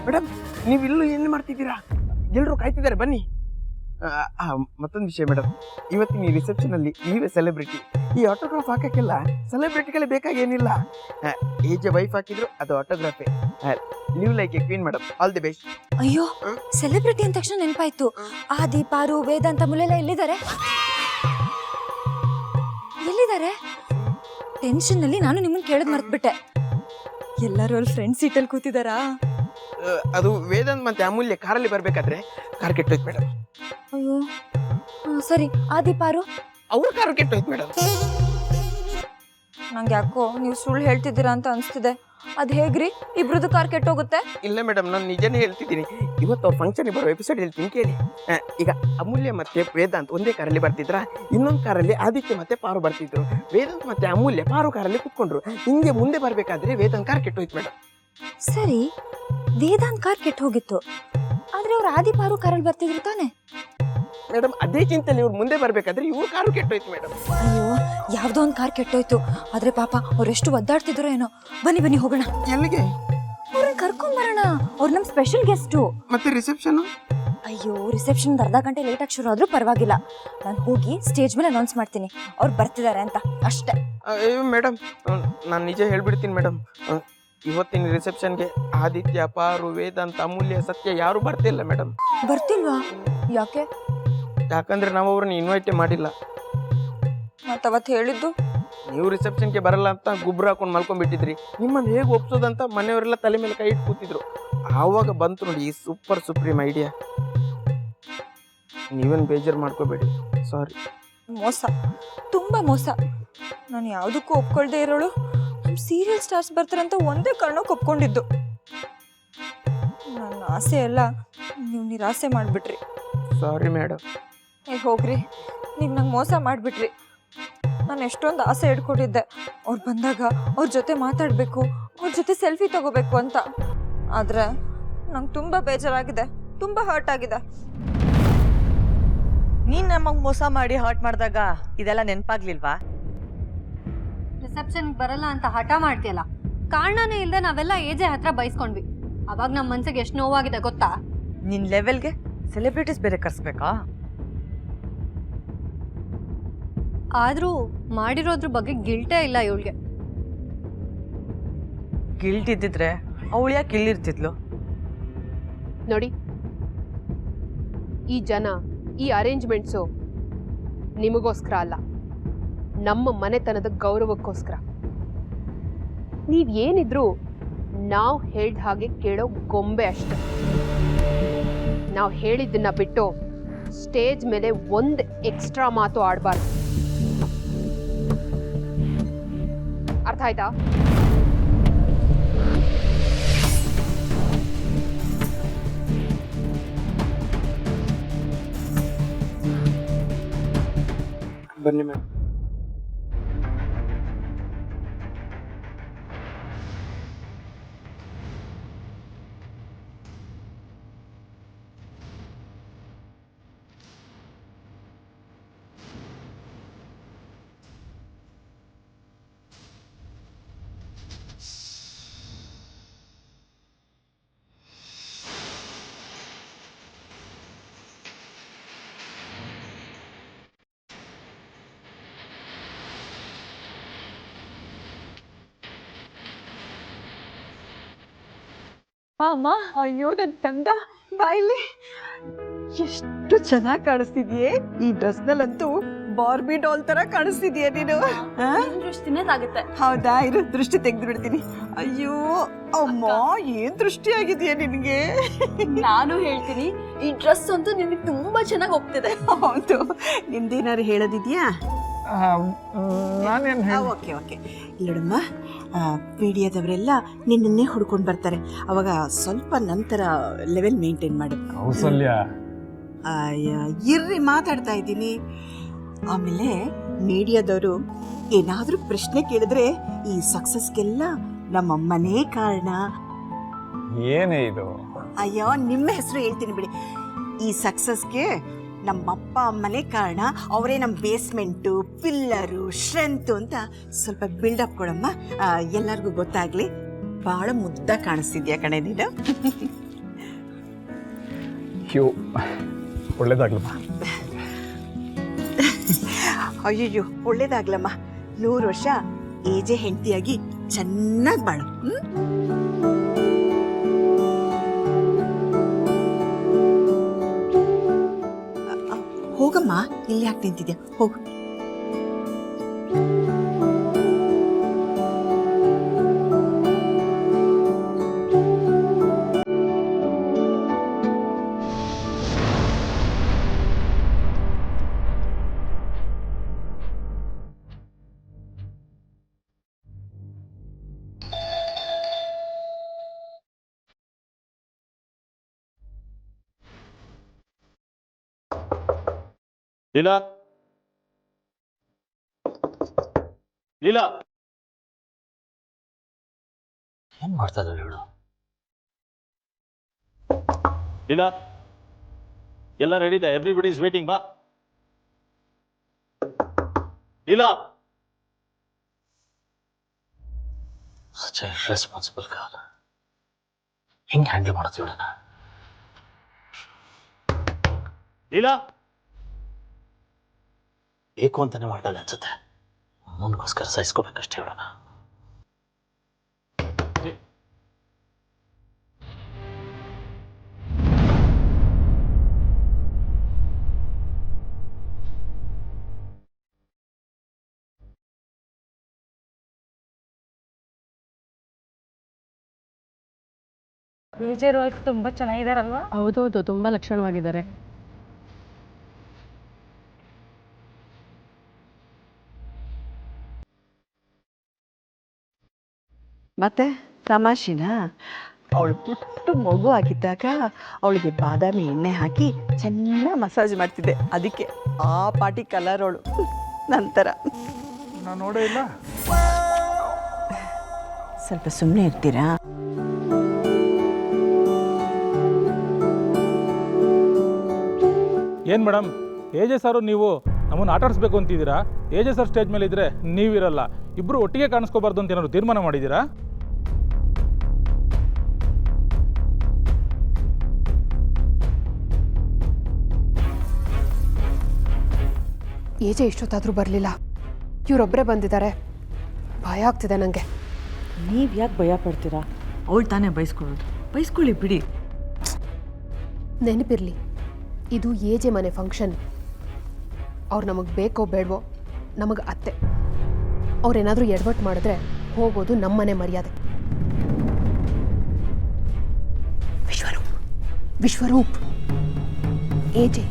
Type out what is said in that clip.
Madam ನೀವು ಇಲ್ಲೂ ಏನು ಮಾಡ್ತಿದ್ದೀರಾ? ಎಲ್ಲರೂ ಕಾಯ್ತಿದ್ದಾರೆ, ಬನ್ನಿ. ಮತ್ತೊಂದು ವಿಷಯ ಮೇಡಮ್, ಇವತ್ತಿನ ಈ ರಿಸೆಪ್ಷನಲ್ಲಿ ನೀವೇ ಸೆಲೆಬ್ರಿಟಿ. ಈ ಆಟೋಗ್ರಾಫ್ ಹಾಕಕ್ಕೆಲ್ಲ ಸೆಲೆಬ್ರಿಟಿಗಳೇ ಬೇಕಾಗೇನಿಲ್ಲ. ಏಜ್ ವೈಫ್ ಹಾಕಿದ್ರು ಅದು ಆಟೋಗ್ರಾಫೇ. Live like a queen madam, all the best. ಅಯ್ಯೋ, ಸೆಲೆಬ್ರಿಟಿ ಅಂದ ತಕ್ಷಣ ನೆನಪಾಯ್ತು. ಆದಿ, ಪಾರು, ವೇದಾಂತ, ಮುಲೆಲ್ಲ ಎಲ್ಲಿದ್ದಾರೆ? ಟೆನ್ಷನ್ ನಲ್ಲಿ ನಾನು ನಿಮ್ಮನ್ನ ಕೇಳದ್ ಮರ್ತ್ಬಿಟ್ಟೆ. ಎಲ್ಲರೂ ಅಲ್ಲಿ ಫ್ರೆಂಡ್ ಸೀಟಲ್ಲಿ ಕೂತಿದಾರಾ? ಅದು ವೇದಾಂತ್ ಮತ್ತೆ ಅಮೂಲ್ಯ ಕಾರಲ್ಲಿ ಬರ್ಬೇಕಾದ್ರೆ ಕಾರ್ ಕೆಟ್ಟೋಯ್ತು ಮೇಡಮ್. ಅಯ್ಯೋ ಸರಿ, ಆದಿ, ಪಾರು ಅವ್ರ ಕಾರು ಕೆಟ್ಟೋಯ್ತು ಮೇಡಮ್. ನಂಗೆ ಯಾಕೋ ನೀವು ಸುಳ್ಳು ಹೇಳ್ತಿದ್ದೀರಾ ಅಂತ ಅನ್ಸ್ತಿದೆ. ಅದ್ ಹೇಗ್ರಿ ಇಬ್ರದ್ದು ಕಾರ್ ಕೆಟ್ಟೋಗುತ್ತೆ? ಇಲ್ಲ ಮೇಡಮ್, ನಾನು ನಿಜನೇ ಹೇಳ್ತಿದ್ದೀನಿ. ಇವತ್ತು ಅವ್ರ ಫಂಕ್ಷನ್ ಬರೋ ಎಪಿಸೋಡ್ ಹೇಳ್ತೀನಿ ಕೇಳಿ. ಈಗ ಅಮೂಲ್ಯ ಮತ್ತೆ ವೇದಾಂತ್ ಒಂದೇ ಕಾರಲ್ಲಿ ಬರ್ತಿದ್ರ, ಇನ್ನೊಂದು ಕಾರಲ್ಲಿ ಆದಿತ್ಯ ಮತ್ತೆ ಪಾರು ಬರ್ತಿದ್ರು. ವೇದಾಂತ್ ಮತ್ತೆ ಅಮೂಲ್ಯ ಪಾರು ಕಾರಲ್ಲಿ ಕುತ್ಕೊಂಡ್ರು. ಹಿಂಗೆ ಮುಂದೆ ಬರ್ಬೇಕಾದ್ರೆ ವೇದಾಂತ್ ಕಾರ್ ಕೆಟ್ಟೋಯ್ತು ಮೇಡಮ್. ಸರಿ, ವೇದಾಂತ್ ಕಾರ್ ಕೆಟ್ಟ ಹೋಗಿತ್ತು, ಆದ್ರೆ ಅವ್ರು ಆದಿ, ಪಾರು ಕಾರಲ್ಲಿ ಬರ್ತಿದ್ರು ತಾನೆ ಮೇಡಮ್? ಅದೇ ಚಿಂತಲ್ಲಿ ಇವ್ರು ಮುಂದೆ ಬರ್ಬೇಕಾದ್ರೆ ಇವ್ರ ಕಾರು ಕೆಟ್ಟೋಯ್ತು ಮೇಡಮ್. ಅಯ್ಯೋ, ಯಾವ್ದೋ ಒಂದು ಕಾರ್ ಕೆಟ್ಟೋಯ್ತು. ಆದ್ರೆ ಪಾಪ ಅವ್ರೆಷ್ಟು ಒದ್ದಾಡ್ತಿದ್ರು ಏನೋ. ಬನ್ನಿ ಬನ್ನಿ ಹೋಗೋಣ. ಎಲ್ಲಿಗೆ? ಅವ್ರನ್ನ ಕರ್ಕೊಂಡ್ ಬರೋಣ, ಅವ್ರು ನಮ್ ಸ್ಪೆಷಲ್ ಗೆಸ್ಟು. ಮತ್ತೆ ರಿಸೆಪ್ಷನ್? ಅಯ್ಯೋ, ರಿಸೆಪ್ಷನ್ ಅರ್ಧ ಗಂಟೆ ಲೇಟ್ ಆಗಿ ಶುರು ಆದ್ರೂ ಪರವಾಗಿಲ್ಲ. ನಾನು ಹೋಗಿ ಸ್ಟೇಜ್ ಮೇಲೆ ಅನೌನ್ಸ್ ಮಾಡ್ತೀನಿ ಅವ್ರು ಬರ್ತಿದ್ದಾರೆ ಅಂತ, ಅಷ್ಟೇ. ಅಯ್ಯೋ ಮೇಡಮ್, ನಾನು ನಿಜ ಹೇಳ್ಬಿಡ್ತೀನಿ ಮೇಡಮ್. ಇವತ್ತಿನ ರಿಸೆಪ್ಷನ್ಗೆ ಆದಿತ್ಯ, ಪಾರು, ವೇದಾಂತ್, ಅಮೂಲ್ಯ, ಸತ್ಯ ಯಾರು ಬರ್ತಿಲ್ಲ ಮೇಡಮ್. ಬರ್ತಿಲ್ವಾ? ಯಾಕೆ? ಯಾಕಂದ್ರೆ ನಾವು ಅವ್ರನ್ನ ಇನ್ವೈಟೇ ಮಾಡಿಲ್ಲ. ಮತ್ತ ಅವತ್ತು ಹೇಳಿದ್ದು ನೀವು ರಿಸೆಪ್ಷನ್ಗೆ ಬರಲ್ಲ ಅಂತ ಗುಬ್ರ ಹಾಕೊಂಡು ಮಲ್ಕೊಂಡ್ಬಿಟ್ಟಿದ್ರಿ. ನಿಮ್ಮನ್ನು ಹೇಗೆ ಒಪ್ಸೋದಂತ ಮನೆಯವರೆಲ್ಲ ತಲೆ ಮೇಲೆ ಕೈ ಇಟ್ಟು ಕೂತಿದ್ರು. ಆವಾಗ ಬಂತು ನೋಡಿ ಈ ಸೂಪರ್ ಸುಪ್ರೀಮ್ ಐಡಿಯಾ. ನೀವೇನು ಬೇಜಾರು ಮಾಡ್ಕೋಬೇಡಿ, ಸಾರಿ. ಮೋಸ, ತುಂಬಾ ಮೋಸ. ನಾನು ಯಾವುದಕ್ಕೂ ಒಪ್ಕೊಳ್ದೆ ಇರೋಳು ನಮ್ಮ ಸೀರಿಯಲ್ ಸ್ಟಾರ್ಸ್ ಬರ್ತಾರಂತ ಒಂದೇ ಕಾರಣಕ್ಕೆ ಒಪ್ಕೊಂಡಿದ್ದು. ನನ್ನ ಆಸೆ ಎಲ್ಲ ನೀವು ನಿರಾಸೆ ಮಾಡಿಬಿಟ್ರಿ. Sorry madam. ಹೋಗ್ರಿ, ನೀವು ನಂಗೆ ಮೋಸ ಮಾಡಿಬಿಟ್ರಿ. ನಾನು ಎಷ್ಟೊಂದು ಆಸೆ ಇಟ್ಕೊಂಡಿದ್ದೆ, ಅವ್ರು ಬಂದಾಗ ಅವ್ರ ಜೊತೆ ಮಾತಾಡಬೇಕು, ಅವ್ರ ಜೊತೆ ಸೆಲ್ಫಿ ತಗೋಬೇಕು ಅಂತ. ಆದರೆ ನಂಗೆ ತುಂಬ ಬೇಜಾರಾಗಿದೆ, ತುಂಬ ಹರ್ಟ್ ಆಗಿದೆ. ನೀನ್ ನಮಗ್ ಮೋಸ ಮಾಡಿ ಹರ್ಟ್ ಮಾಡಿದಾಗ ಇದೆಲ್ಲ ನೆನಪಾಗ್ಲಿಲ್ವಾ? ರಿಸೆಪ್ಷನ್ ಬರಲ್ಲ ಅಂತ ಹಠ ಮಾಡ್ತೀಯಲ್ಲ, ಕಾರಣನೇ ಇಲ್ಲದೆ ನಾವೆಲ್ಲ ಏಜೆ ಹತ್ರ ಬೈಸ್ಕೊಂಡ್ವಿ. ಅವಾಗ ನಮ್ಮ ಮನ್ಸಿಗೆ ಎಷ್ಟು ನೋವಾಗಿದೆ ಗೊತ್ತಾ? ನಿನ್ ಲೆವೆಲ್ಗೆ ಸೆಲೆಬ್ರಿಟೀಸ್ ಬೇರೆ ಕರ್ಸ್ಬೇಕಾ? ಆದ್ರೂ ಮಾಡಿರೋದ್ರ ಬಗ್ಗೆ ಗಿಲ್ಟೇ ಇಲ್ಲ ಇವಳಿಗೆ. ಗಿಲ್ಟ್ ಇದ್ದಿದ್ರೆ ಅವಳು ಯಾಕೆ ಇಲ್ಲಿರ್ತಿದ್ಲು? ನೋಡಿ, ಈ ಜನ, ಈ ಅರೇಂಜ್ಮೆಂಟ್ಸು ನಿಮಗೋಸ್ಕರ ಅಲ್ಲ, ನಮ್ಮ ಮನೆತನದ ಗೌರವಕ್ಕೋಸ್ಕರ. ನೀವೇನಿದ್ರು ನಾವು ಹೇಳ್ದ ಹಾಗೆ ಕೇಳೋ ಗೊಂಬೆ ಅಷ್ಟೆ. ನಾವು ಹೇಳಿದ್ದನ್ನ ಬಿಟ್ಟು ಸ್ಟೇಜ್ ಮೇಲೆ ಒಂದು ಎಕ್ಸ್ಟ್ರಾ ಮಾತು ಆಡಬಾರ್ದು. ಅರ್ಥ ಆಯ್ತಾ? ಬನ್ನಿ ಮೇಡಮ್. ಅಮ್ಮ, ಅಯ್ಯೋ ನನ್ ತಂದ ಬಾಯ್ಲಿ, ಎಷ್ಟು ಚೆನ್ನಾಗಿ ಕಾಣಿಸ್ತಿದ್ಯೆ ಈ ಡ್ರೆಸ್ ನಲ್ಲಂತೂ. ಬಾರ್ಬಿ ಡಾಲ್ ತರ ಕಾಣಿಸ್ತಿದ್ಯಾ ನೀನು. ತಿನ್ನೋದಾಗುತ್ತೆ. ಹೌದಾ, ಇರು ದೃಷ್ಟಿ ತೆಗೆದು ಬಿಡ್ತೀನಿ. ಅಯ್ಯೋ ಅಮ್ಮ, ಏನ್ ದೃಷ್ಟಿ ಆಗಿದೆಯಾ ನಿನ್ಗೆ. ನಾನು ಹೇಳ್ತೀನಿ, ಈ ಡ್ರೆಸ್ ಅಂತೂ ನಿಮಗೆ ತುಂಬಾ ಚೆನ್ನಾಗಿ ಹೋಗ್ತಿದೆ. ಹೌದು, ನಿಮ್ದೇನಾರು ಹೇಳೋದಿದ್ಯಾ? ಓಕೆ ಓಕೆ, ಇಲ್ಲಡಮ್ಮ, ಮೀಡಿಯಾದವರೆಲ್ಲ ನಿನ್ನನ್ನೇ ಹುಡ್ಕೊಂಡು ಬರ್ತಾರೆ. ಅವಾಗ ಸ್ವಲ್ಪ ನಂತರ ಲೆವೆಲ್ ಮೇಂಟೈನ್ ಮಾಡು. ಇರ್ರಿ, ಮಾತಾಡ್ತಾ ಇದ್ದೀನಿ. ಆಮೇಲೆ ಮೀಡಿಯಾದವರು ಏನಾದರೂ ಪ್ರಶ್ನೆ ಕೇಳಿದ್ರೆ ಈ ಸಕ್ಸಸ್ಗೆಲ್ಲ ನಮ್ಮಮ್ಮನೇ ಕಾರಣ. ಏನೇ ಇದು? ಅಯ್ಯೋ, ನಿಮ್ಮ ಹೆಸರು ಹೇಳ್ತೀನಿ ಬಿಡಿ. ಈ ಸಕ್ಸಸ್ಗೆ ನಮ್ಮಪ್ಪ ಅಮ್ಮನೇ ಕಾರಣ. ಅವರೇ ನಮ್ಮ ಬೇಸ್ಮೆಂಟು, ಪಿಲ್ಲರು, ಸ್ಟ್ರೆಂತು ಅಂತ ಸ್ವಲ್ಪ ಬಿಲ್ಡಪ್ ಕೊಡಮ್ಮ, ಎಲ್ಲರಿಗೂ ಗೊತ್ತಾಗ್ಲಿ. ಭಾಳ ಮುದ್ದ ಕಾಣಿಸ್ತಿದ್ಯಾ ಕಣೆ ನೀನು. ಯು. ಒಳ್ಳೇದಾಗ್ಲಮ್ಮ. ಅಯ್ಯಯ್ಯೋ ಒಳ್ಳೇದಾಗ್ಲಮ್ಮ. 100 ವರ್ಷ ಏಜೆ ಹೆಂಡತಿಯಾಗಿ ಚೆನ್ನಾಗಿ ಬಾಳು. ಹೋಗಮ್ಮ, ಇಲ್ಲಿ ಯಾಕೆ ನಿಂತಿದ್ಯಾ? ಹೋಗು. ಲೀಲಾ, ಲೀಲಾ, ಏನ್ ಮಾಡ್ತಾ ಇದ್ದಾಳೆ ಇವಳು? ಲೀಲಾ, ಎಲ್ಲ ರೆಡಿ ಇದೆ, ಎವ್ರಿಬಡಿ ಇಸ್ ವೇಟಿಂಗ್. ಬಾ Leela. Such a responsible girl. ಹೆಂಗ್ ಹ್ಯಾಂಡಲ್ ಮಾಡೋದು ಇವಳನ್ನ? ಲೀಲಾ, ಬೇಕು ಅಂತಾನೆ ಮಾಡ್ತಾಳೆ ಅನ್ಸುತ್ತೆ. ಅವನಿಗೋಸ್ಕರ ಸಹಿಸ್ಕೋಬೇಕಷ್ಟೇ ಇವಳನ್ನ. ವಿಜಯ್ ರೋಹಿತ್ ತುಂಬಾ ಚೆನ್ನಾಗಿದಾರಲ್ವಾ? ಹೌದೌದು, ತುಂಬ ಲಕ್ಷಣವಾಗಿದ್ದಾರೆ. ಮತ್ತೆ ತಮಾಷೆನಾ? ಅವಳು ಪುಟ್ಟ ಮಗು ಆಗಿದ್ದಾಗ ಅವಳಿಗೆ ಬಾದಾಮಿ ಎಣ್ಣೆ ಹಾಕಿ ಚೆನ್ನಾಗಿ ಮಸಾಜ್ ಮಾಡ್ತಿದ್ದೆ. ಅದಕ್ಕೆ ಆ ಪಾಟಿ ಕಲರ್ ಅವಳು. ನಂತರ ನಾನು ನೋಡೇ ಇಲ್ಲ. ಸ್ವಲ್ಪ ಸುಮ್ಮನೆ ಇರ್ತೀರಾ? ಏನು ಮೇಡಮ್, ಏಜೆ ಸರು ನೀವು ನಮ್ಮನ್ನು ಆಟ ಆಡಿಸ್ಬೇಕು ಅಂತಿದ್ದೀರಾ? ಏಜೆ ಸರ್ ಸ್ಟೇಜ್ ಮೇಲೆ ಇದ್ದರೆ ನೀವಿರಲ್ಲ, ಇಬ್ಬರು ಒಟ್ಟಿಗೆ ಕಾಣಿಸ್ಕೋಬಾರ್ದು ಅಂತ ಏನಾದ್ರು ತೀರ್ಮಾನ ಮಾಡಿದ್ದೀರಾ? ಏಜೆ ಇಷ್ಟೊತ್ತಾದರೂ ಬರಲಿಲ್ಲ, ಇವರೊಬ್ಬರೇ ಬಂದಿದ್ದಾರೆ. ಭಯ ಆಗ್ತಿದೆ ನನಗೆ. ನೀವು ಯಾಕೆ ಭಯ ಪಡ್ತೀರಾ? ಅವಳು ತಾನೇ ಬೈಸ್ಕೊಳ್ಳೋದು. ಬೈಸ್ಕೊಳ್ಳಿ ಬಿಡಿ. ನೆನಪಿರಲಿ, ಇದು ಏಜೆ ಮನೆ ಫಂಕ್ಷನ್. ಅವ್ರು ನಮಗೆ ಬೇಕೋ ಬೇಡವೋ ನಮಗೆ ಅತ್ತೆ. ಅವ್ರೇನಾದರೂ ಎಡವಟ್ಟು ಮಾಡಿದ್ರೆ ಹೋಗೋದು ನಮ್ಮನೆ ಮರ್ಯಾದೆ. ವಿಶ್ವರೂಪ್, ವಿಶ್ವರೂಪ್, ಏಜೆ